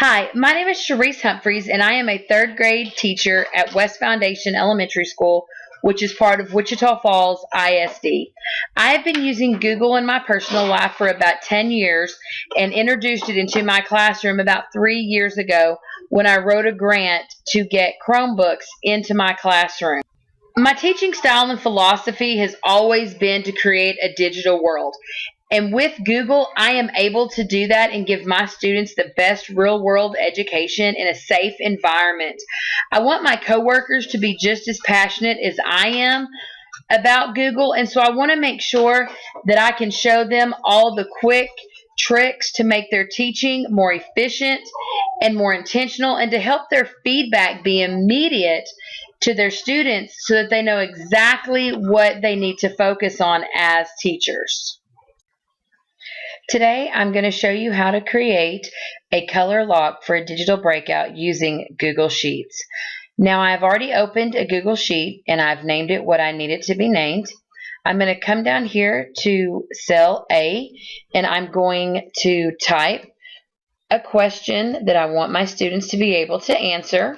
Hi, my name is Sharice Humphreys, and I am a third grade teacher at West Foundation Elementary School, which is part of Wichita Falls ISD. I have been using Google in my personal life for about 10 years and introduced it into my classroom about 3 years ago when I wrote a grant to get Chromebooks into my classroom. My teaching style and philosophy has always been to create a digital world. And with Google, I am able to do that and give my students the best real world education in a safe environment. I want my coworkers to be just as passionate as I am about Google, and so I want to make sure that I can show them all the quick tricks to make their teaching more efficient and more intentional, and to help their feedback be immediate to their students so that they know exactly what they need to focus on as teachers. Today, I'm going to show you how to create a color lock for a digital breakout using Google Sheets. Now, I've already opened a Google Sheet and I've named it what I need it to be named. I'm going to come down here to cell A and I'm going to type a question that I want my students to be able to answer.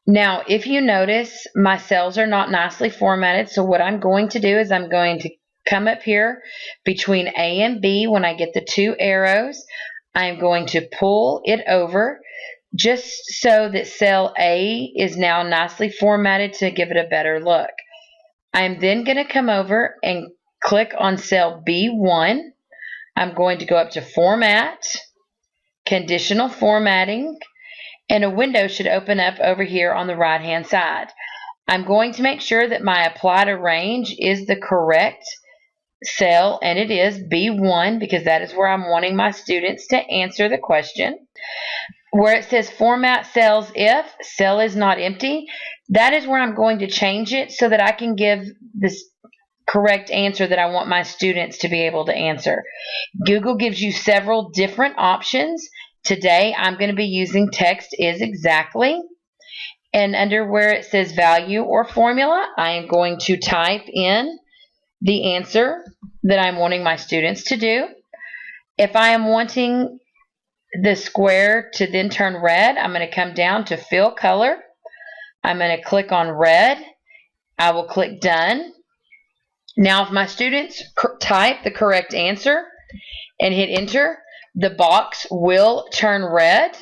Now, if you notice, my cells are not nicely formatted, so what I'm going to do is I'm going to come up here between A and B. When I get the two arrows, I'm going to pull it over just so that cell A is now nicely formatted to give it a better look. I'm then going to come over and click on cell B1. I'm going to go up to Format, Conditional Formatting, and a window should open up over here on the right hand side. I'm going to make sure that my Apply to Range is the correct cell, and it is B1 because that is where I'm wanting my students to answer the question. Where it says Format Cells If cell is not empty, that is where I'm going to change it so that I can give this correct answer that I want my students to be able to answer. Google gives you several different options. Today I'm going to be using Text is Exactly, and under where it says Value or Formula, I am going to type in the answer that I'm wanting my students to do. If I am wanting the square to then turn red, I'm going to come down to Fill Color. I'm going to click on red. I will click Done. Now, if my students type the correct answer and hit Enter, the box will turn red.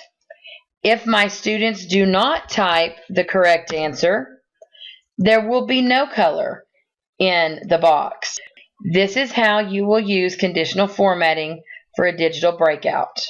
If my students do not type the correct answer, there will be no color in the box. This is how you will use conditional formatting for a digital breakout.